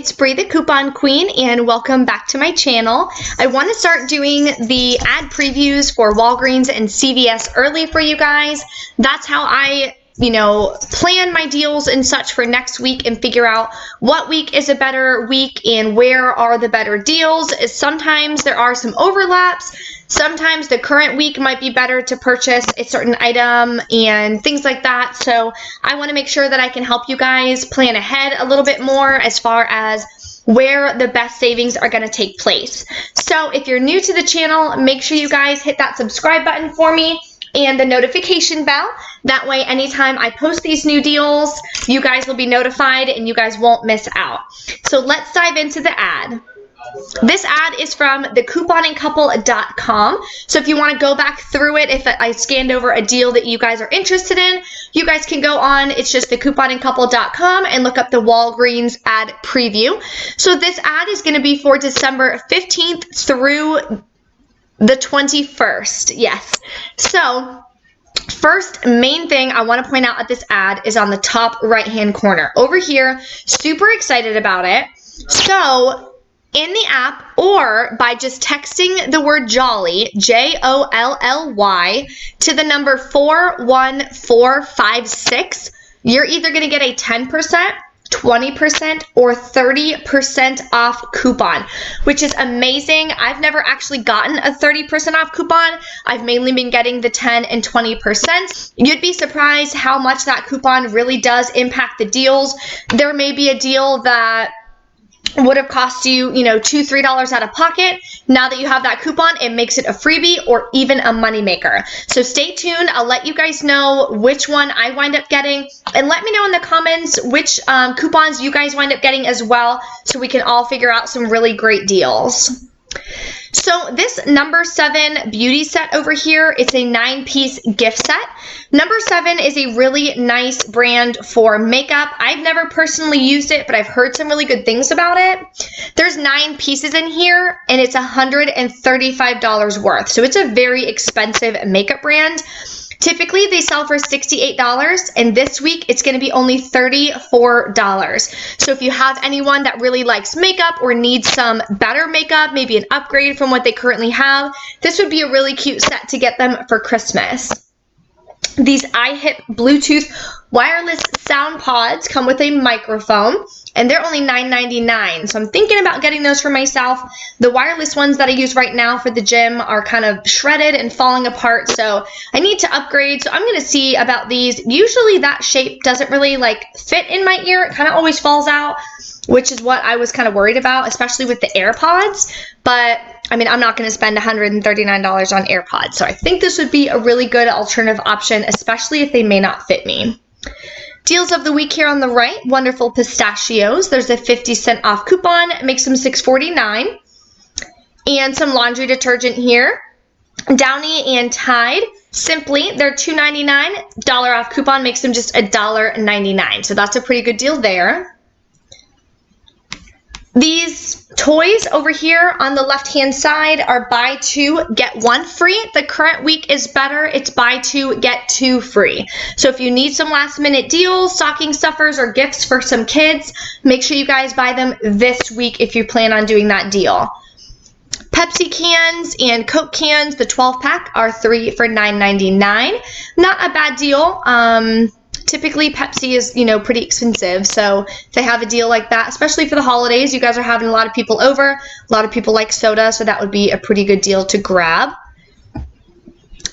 it's Bree the Coupon Queen, and welcome back to my channel. I want to start doing the ad previews for Walgreens and CVS early for you guys. That's how I plan my deals and such for next week and figure out what week is a better week and where are the better deals. Sometimes there are some overlaps. Sometimes the current week might be better to purchase a certain item and things like that. So I want to make sure that I can help you guys plan ahead a little bit more as far as where the best savings are going to take place. So if you're new to the channel, make sure you guys hit that subscribe button for me and the notification bell. That way, anytime I post these new deals, you guys will be notified and you guys won't miss out. So let's dive into the ad. This ad is from thecouponandcouple.com. So if you want to go back through it, if I scanned over a deal that you guys are interested in, you guys can go on. It's just thecouponandcouple.com and look up the Walgreens Ad Preview. So this ad is going to be for December 15th through the 21st. Yes. So first main thing I want to point out at this ad is on the top right hand corner over here. Super excited about it. So in the app or by just texting the word Jolly, Jolly, to the number 41456, you're either going to get a 10%, 20%, or 30% off coupon, which is amazing. I've never actually gotten a 30% off coupon. I've mainly been getting the 10 and 20%. You'd be surprised how much that coupon really does impact the deals. There may be a deal that would have cost you, $2, $3 out of pocket. Now that you have that coupon, it makes it a freebie or even a moneymaker. So stay tuned. I'll let you guys know which one I wind up getting. And let me know in the comments which coupons you guys wind up getting as well, so we can all figure out some really great deals. So this number 7 beauty set over here, it's a 9-piece gift set. Number 7 is a really nice brand for makeup. I've never personally used it, but I've heard some really good things about it. There's 9 pieces in here, and it's $135 worth. So it's a very expensive makeup brand. Typically, they sell for $68, and this week it's going to be only $34. So if you have anyone that really likes makeup or needs some better makeup, maybe an upgrade from what they currently have, this would be a really cute set to get them for Christmas. These iHip Bluetooth wireless sound pods come with a microphone, and they're only $9.99. So I'm thinking about getting those for myself. The wireless ones that I use right now for the gym are kind of shredded and falling apart, so I need to upgrade. So I'm going to see about these. Usually that shape doesn't really fit in my ear. It kind of always falls out, which is what I was kind of worried about, especially with the AirPods. But I'm not going to spend $139 on AirPods. So I think this would be a really good alternative option, especially if they may not fit me. Deals of the week here on the right, Wonderful Pistachios. There's a 50% off coupon. It makes them $6.49. And some laundry detergent here. Downy and Tide, Simply, they're $2.99. Dollar off coupon makes them just $1.99. So that's a pretty good deal there. These toys over here on the left-hand side are buy 2, get 1 free. The current week is better. It's buy 2, get 2 free. So if you need some last-minute deals, stocking stuffers, or gifts for some kids, make sure you guys buy them this week if you plan on doing that deal. Pepsi cans and Coke cans, the 12-pack, are 3 for $9.99. Not a bad deal. Typically, Pepsi is, pretty expensive, so if they have a deal like that, especially for the holidays, you guys are having a lot of people over. A lot of people like soda, so that would be a pretty good deal to grab.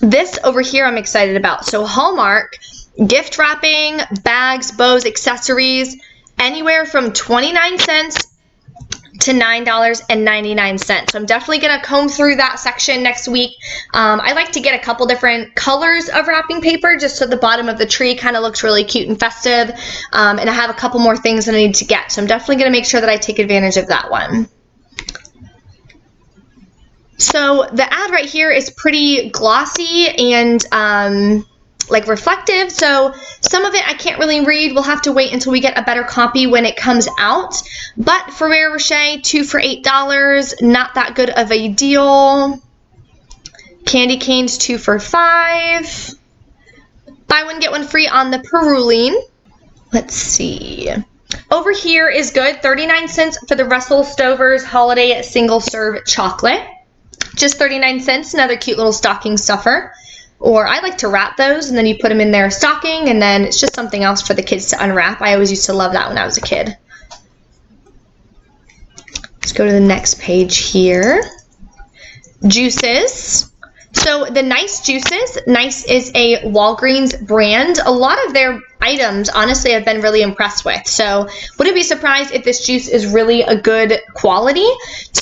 This over here I'm excited about. So Hallmark, gift wrapping, bags, bows, accessories, anywhere from 29 cents to $9.99. So I'm definitely going to comb through that section next week. I like to get a couple different colors of wrapping paper just so the bottom of the tree kind of looks really cute and festive. And I have a couple more things that I need to get. So I'm definitely going to make sure that I take advantage of that one. So the ad right here is pretty glossy and reflective, so some of it I can't really read. We'll have to wait until we get a better copy when it comes out. But Ferrero Rocher, 2 for $8, not that good of a deal. Candy canes, 2 for $5. Buy one, get one free on the Peruline. Let's see. Over here is good, 39 cents for the Russell Stover's Holiday Single Serve Chocolate. Just 39 cents, another cute little stocking stuffer. Or I like to wrap those, and then you put them in their stocking, and then it's just something else for the kids to unwrap. I always used to love that when I was a kid. Let's go to the next page here. Juices. So the Nice Juices, Nice is a Walgreens brand. A lot of their items, honestly, I've been really impressed with. So wouldn't be surprised if this juice is really a good quality.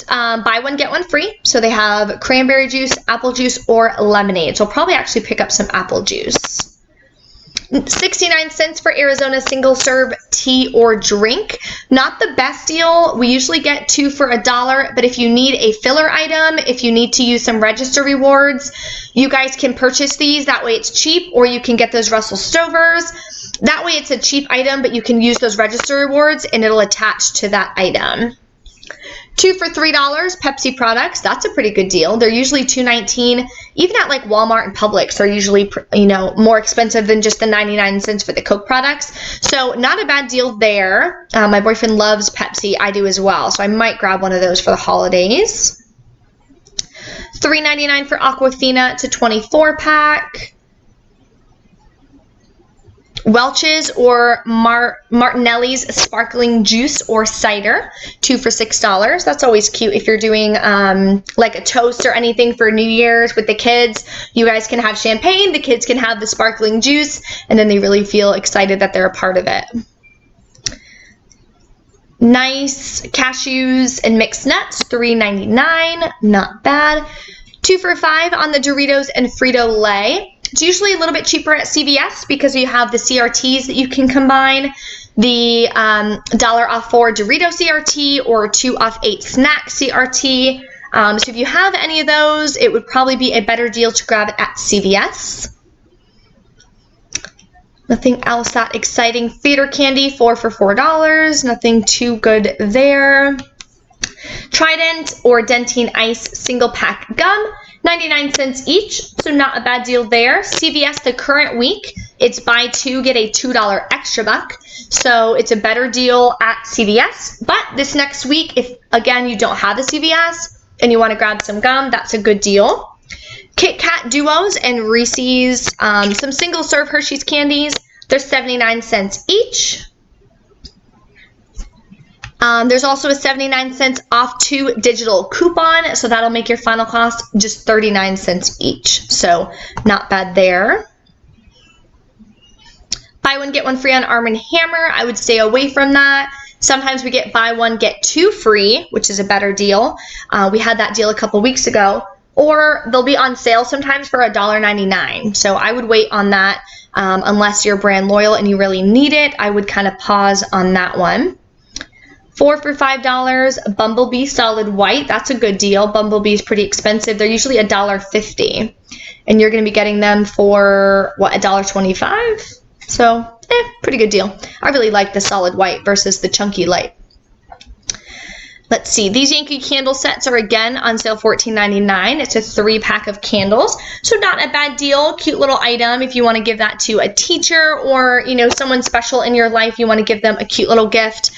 Buy one, get one free. So they have cranberry juice, apple juice, or lemonade. So I'll probably actually pick up some apple juice. 69 cents for Arizona single serve tea or drink. Not the best deal. We usually get 2 for $1, but if you need a filler item, if you need to use some register rewards, you guys can purchase these. That way it's cheap, or you can get those Russell Stovers. That way it's a cheap item, but you can use those register rewards and it'll attach to that item. 2 for $3 Pepsi products. That's a pretty good deal. They're usually $2.19. Even at like Walmart and Publix, they're usually, you know, more expensive than just the 99 cents for the Coke products. So not a bad deal there. My boyfriend loves Pepsi. I do as well. So I might grab one of those for the holidays. $3.99 for Aquafina. It's a 24 pack. Welch's or Martinelli's sparkling juice or cider, 2 for $6. That's always cute if you're doing like a toast or anything for New Year's with the kids. You guys can have champagne, the kids can have the sparkling juice, and then they really feel excited that they're a part of it. Nice cashews and mixed nuts, $3.99, not bad. 2 for $5 on the Doritos and Frito-Lay. It's usually a little bit cheaper at CVS because you have the CRTs that you can combine. The $1 off 4 Dorito CRT or 2 off 8 snack CRT. So if you have any of those, it would probably be a better deal to grab it at CVS. Nothing else that exciting. Theater candy, 4 for $4. Nothing too good there. Trident or Dentine Ice single pack gum, 99 cents each, so not a bad deal there. CVS the current week, it's buy 2, get a $2 extra buck, so it's a better deal at CVS. But this next week, if again you don't have a CVS and you want to grab some gum, that's a good deal. Kit Kat Duos and Reese's, some single serve Hershey's candies, they're 79 cents each. There's also a 79 cents off 2 digital coupon, so that'll make your final cost just 39 cents each. So not bad there. Buy one, get one free on Arm & Hammer. I would stay away from that. Sometimes we get buy one, get 2 free, which is a better deal. We had that deal a couple weeks ago. Or they'll be on sale sometimes for $1.99. So I would wait on that unless you're brand loyal and you really need it. I would kind of pause on that one. 4 for $5, Bumblebee Solid White. That's a good deal. Bumblebee's pretty expensive. They're usually $1.50. And you're going to be getting them for, what, $1.25? So, pretty good deal. I really like the Solid White versus the Chunky Light. Let's see. These Yankee candle sets are again on sale $14.99. It's a 3-pack of candles. So not a bad deal. Cute little item if you want to give that to a teacher or, you know, someone special in your life. You want to give them a cute little gift.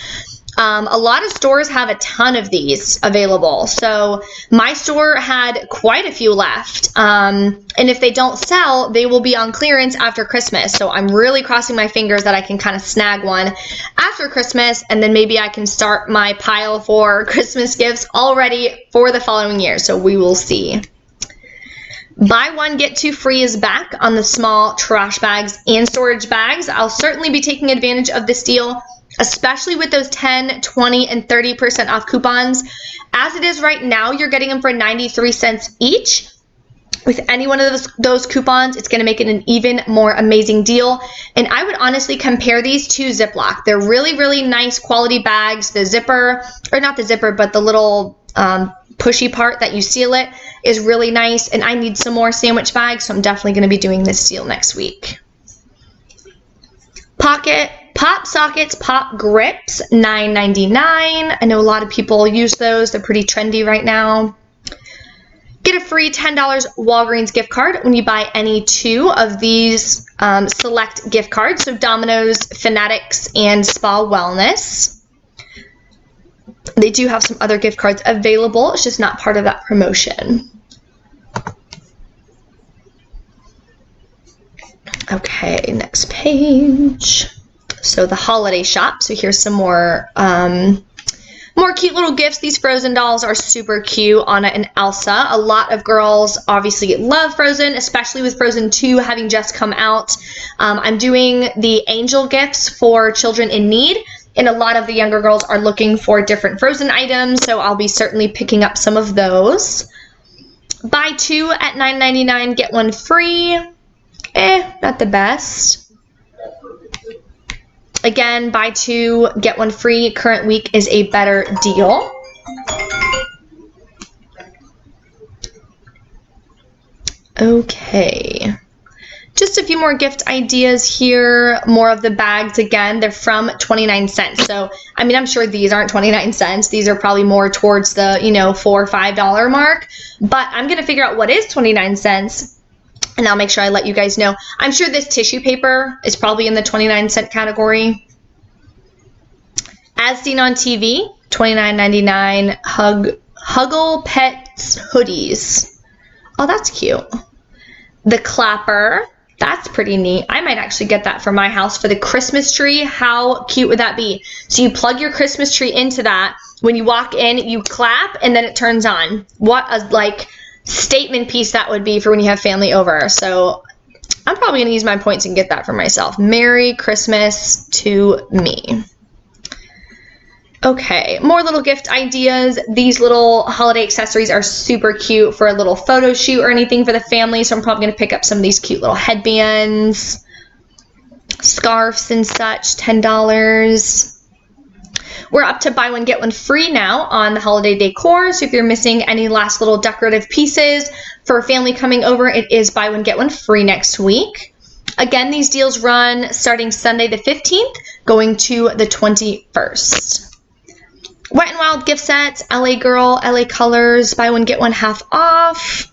A lot of stores have a ton of these available. So my store had quite a few left. And if they don't sell, they will be on clearance after Christmas. So I'm really crossing my fingers that I can kind of snag one after Christmas, and then maybe I can start my pile for Christmas gifts already for the following year. So we will see. Buy one, get 2 free is back on the small trash bags and storage bags. I'll certainly be taking advantage of this deal, especially with those 10, 20, and 30% off coupons. As it is right now, you're getting them for 93 cents each. With any one of those coupons, it's going to make it an even more amazing deal. And I would honestly compare these to Ziploc. They're really, really nice quality bags. The zipper, or not the zipper, but the little pushy part that you seal it is really nice. And I need some more sandwich bags, so I'm definitely going to be doing this deal next week. Pop sockets, pop grips, $9.99. I know a lot of people use those. They're pretty trendy right now. Get a free $10 Walgreens gift card when you buy any 2 of these select gift cards. So Domino's, Fanatics, and Spa Wellness. They do have some other gift cards available. It's just not part of that promotion. Okay, next page. So the holiday shop. So here's some more cute little gifts. These Frozen dolls are super cute, Anna and Elsa. A lot of girls obviously love Frozen, especially with Frozen 2 having just come out. I'm doing the angel gifts for children in need, and a lot of the younger girls are looking for different Frozen items, so I'll be certainly picking up some of those. Buy 2 at $9.99, get 1 free. Not the best. Again, buy 2, get 1 free. Current week is a better deal. Okay. Just a few more gift ideas here. More of the bags again. They're from 29 cents. So, I mean, I'm sure these aren't 29 cents. These are probably more towards the, $4 or $5 mark. But I'm going to figure out what is 29 cents. And I'll make sure I let you guys know. I'm sure this tissue paper is probably in the 29 cent category. As seen on TV, $29.99 Huggle Pets hoodies. Oh, that's cute. The clapper. That's pretty neat. I might actually get that for my house for the Christmas tree. How cute would that be? So you plug your Christmas tree into that. When you walk in, you clap, and then it turns on. What a, statement piece that would be for when you have family over. So I'm probably going to use my points and get that for myself. Merry Christmas to me. Okay, more little gift ideas. These little holiday accessories are super cute for a little photo shoot or anything for the family. So I'm probably going to pick up some of these cute little headbands, scarves and such, $10. We're up to buy 1, get 1 free now on the holiday decor. So if you're missing any last little decorative pieces for a family coming over, it is buy 1, get 1 free next week. Again, these deals run starting Sunday the 15th, going to the 21st. Wet n Wild gift sets, LA Girl, LA Colors, buy 1, get 1 half off.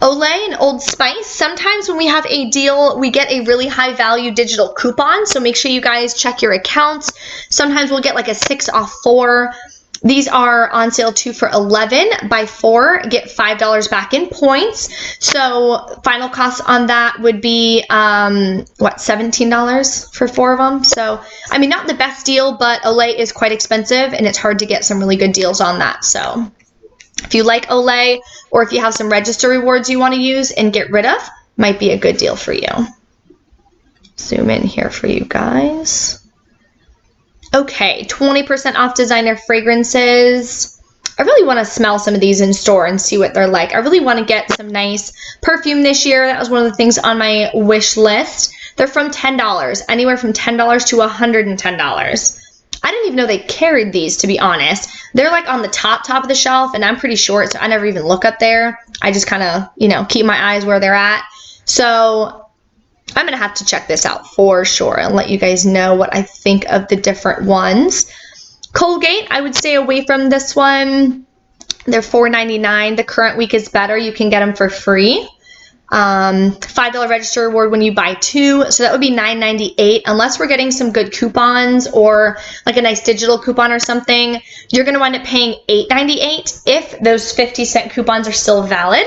Olay and Old Spice. Sometimes when we have a deal, we get a really high value digital coupon. So make sure you guys check your accounts. Sometimes we'll get like a 6 off 4. These are on sale 2 for $11. Buy 4, get $5 back in points. So final cost on that would be, $17 for 4 of them. So, I mean, not the best deal, but Olay is quite expensive and it's hard to get some really good deals on that. So if you like Olay, or if you have some register rewards you want to use and get rid of, might be a good deal for you. Zoom in here for you guys. Okay, 20% off designer fragrances. I really want to smell some of these in store and see what they're like. I really want to get some nice perfume this year. That was one of the things on my wish list. They're from $10, anywhere from $10 to $110. I didn't even know they carried these, to be honest. They're like on the top of the shelf, and I'm pretty short, so I never even look up there. I just kind of, keep my eyes where they're at. So I'm going to have to check this out for sure and let you guys know what I think of the different ones. Colgate, I would stay away from this one. They're $4.99. The current week is better. You can get them for free. $5 register reward when you buy 2. So that would be $9.98. Unless we're getting some good coupons or like a nice digital coupon or something, you're going to wind up paying $8.98 if those 50-cent coupons are still valid.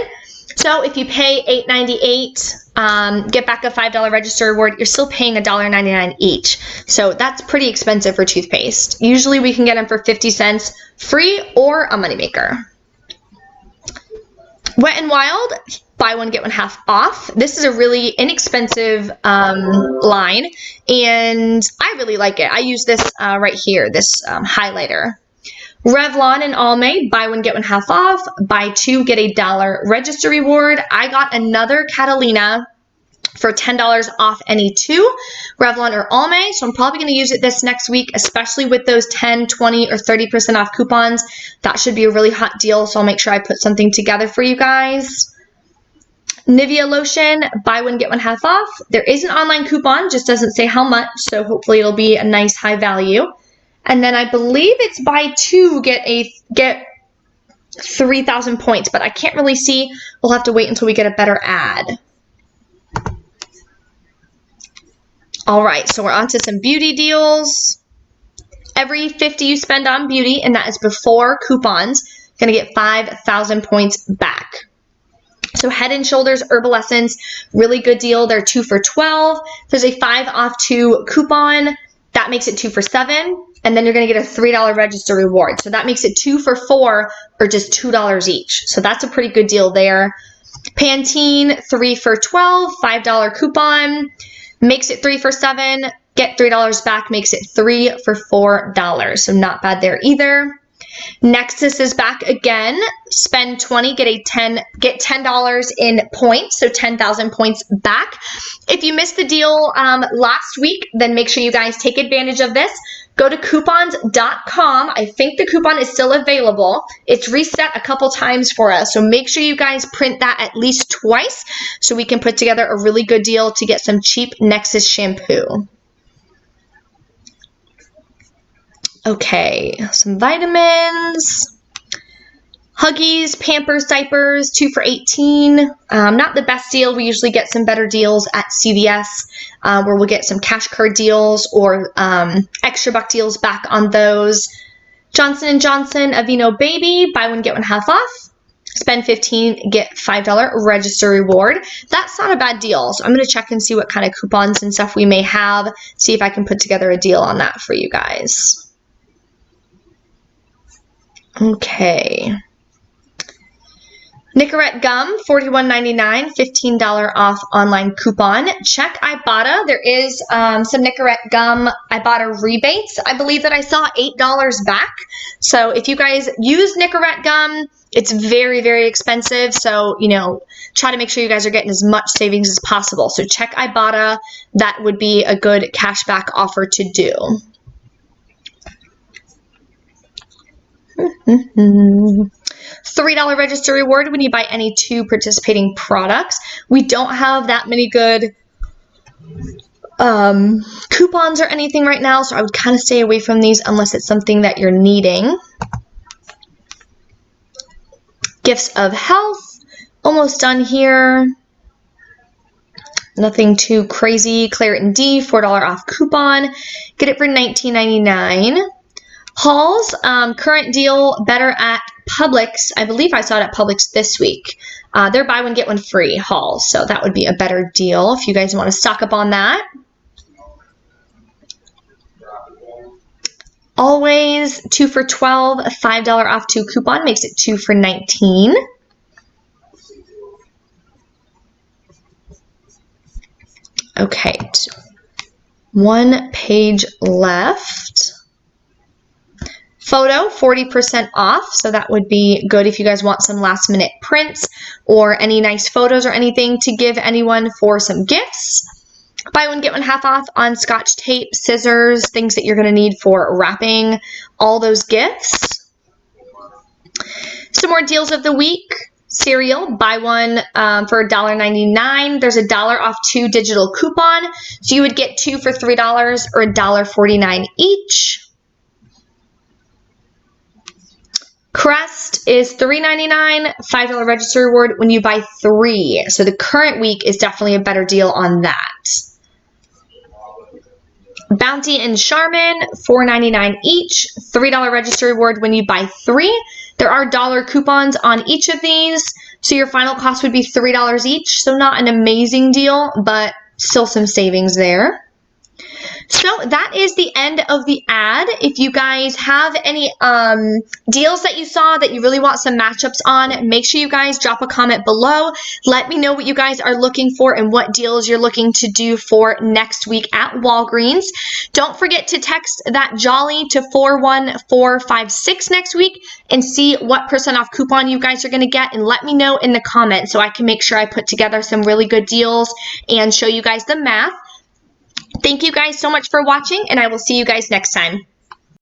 So if you pay $8.98, get back a $5 register reward, you're still paying $1.99 each. So that's pretty expensive for toothpaste. Usually we can get them for 50 cents free or a moneymaker. Wet n Wild, buy 1, get 1 half off. This is a really inexpensive line, and I really like it. I use this right here, this highlighter. Revlon and Almay, buy 1, get 1 half off. Buy 2, get $1 register reward. I got another Catalina for $10 off any 2, Revlon or Almay. So I'm probably going to use it this next week, especially with those 10, 20, or 30% off coupons. That should be a really hot deal, so I'll make sure I put something together for you guys. Nivea lotion, buy 1, get 1 half off. There is an online coupon, just doesn't say how much, so hopefully it'll be a nice high value. And then I believe it's buy 2, get 3,000 points, but I can't really see. We'll have to wait until we get a better ad. All right, so we're on to some beauty deals. Every 50 you spend on beauty, and that is before coupons, you're going to get 5,000 points back. So Head & Shoulders Herbal Essence, really good deal. They're 2 for $12. There's a 5 off 2 coupon. That makes it 2 for $7. And then you're going to get a $3 register reward. So that makes it 2 for $4 or just $2 each. So that's a pretty good deal there. Pantene, 3 for $12, $5 coupon. Makes it 3 for $7. Get $3 back, makes it 3 for $4. So not bad there either. Nexus is back again. Spend 20, get $10 in points, so 10,000 points back. If you missed the deal last week, then make sure you guys take advantage of this. Go to coupons.com. I think the coupon is still available. It's reset a couple times for us, so make sure you guys print that at least twice so we can put together a really good deal to get some cheap Nexus shampoo. Okay, some vitamins, Huggies, Pampers, diapers, 2 for $18. Not the best deal. We usually get some better deals at CVS where we'll get some cash card deals or extra buck deals back on those. Johnson & Johnson, Aveeno Baby, buy one, get one half off. Spend 15, get $5 register reward. That's not a bad deal. So I'm going to check and see what kind of coupons and stuff we may have, see if I can put together a deal on that for you guys. Okay. Nicorette gum, $41.99, $15 off online coupon. Check Ibotta. There is some Nicorette gum Ibotta rebates. I believe that I saw $8 back. So if you guys use Nicorette gum, it's very, very expensive. So, you know, try to make sure you guys are getting as much savings as possible. So check Ibotta. That would be a good cashback offer to do. $3 register reward when you buy any 2 participating products. We don't have that many good coupons or anything right now, so I would kind of stay away from these unless it's something that you're needing. Gifts of Health, almost done here. Nothing too crazy. Claret & D, $4 off coupon. Get it for $19.99. Halls, current deal, better at Publix. I believe I saw it at Publix this week. They're buy one, get one free Halls. So that would be a better deal if you guys want to stock up on that. Always 2 for $12, $5 off 2 coupon makes it 2 for $19. Okay, 1 page left. Photo, 40% off, so that would be good if you guys want some last minute prints or any nice photos or anything to give anyone for some gifts. Buy one, get one half off on Scotch tape, scissors, things that you're going to need for wrapping all those gifts. Some more deals of the week. Cereal, buy one for $1.99. There's a $1 off 2 digital coupon, so you would get 2 for $3 or $1.49 each. Crest is $3.99, $5 register reward when you buy 3. So the current week is definitely a better deal on that. Bounty and Charmin, $4.99 each, $3 register reward when you buy 3. There are dollar coupons on each of these, so your final cost would be $3 each. So not an amazing deal, but still some savings there. So that is the end of the ad. If you guys have any deals that you saw that you really want some matchups on, make sure you guys drop a comment below. Let me know what you guys are looking for and what deals you're looking to do for next week at Walgreens. Don't forget to text that Jolly to 41456 next week and see what % off coupon you guys are going to get, and let me know in the comments so I can make sure I put together some really good deals and show you guys the math. Thank you guys so much for watching, and I will see you guys next time.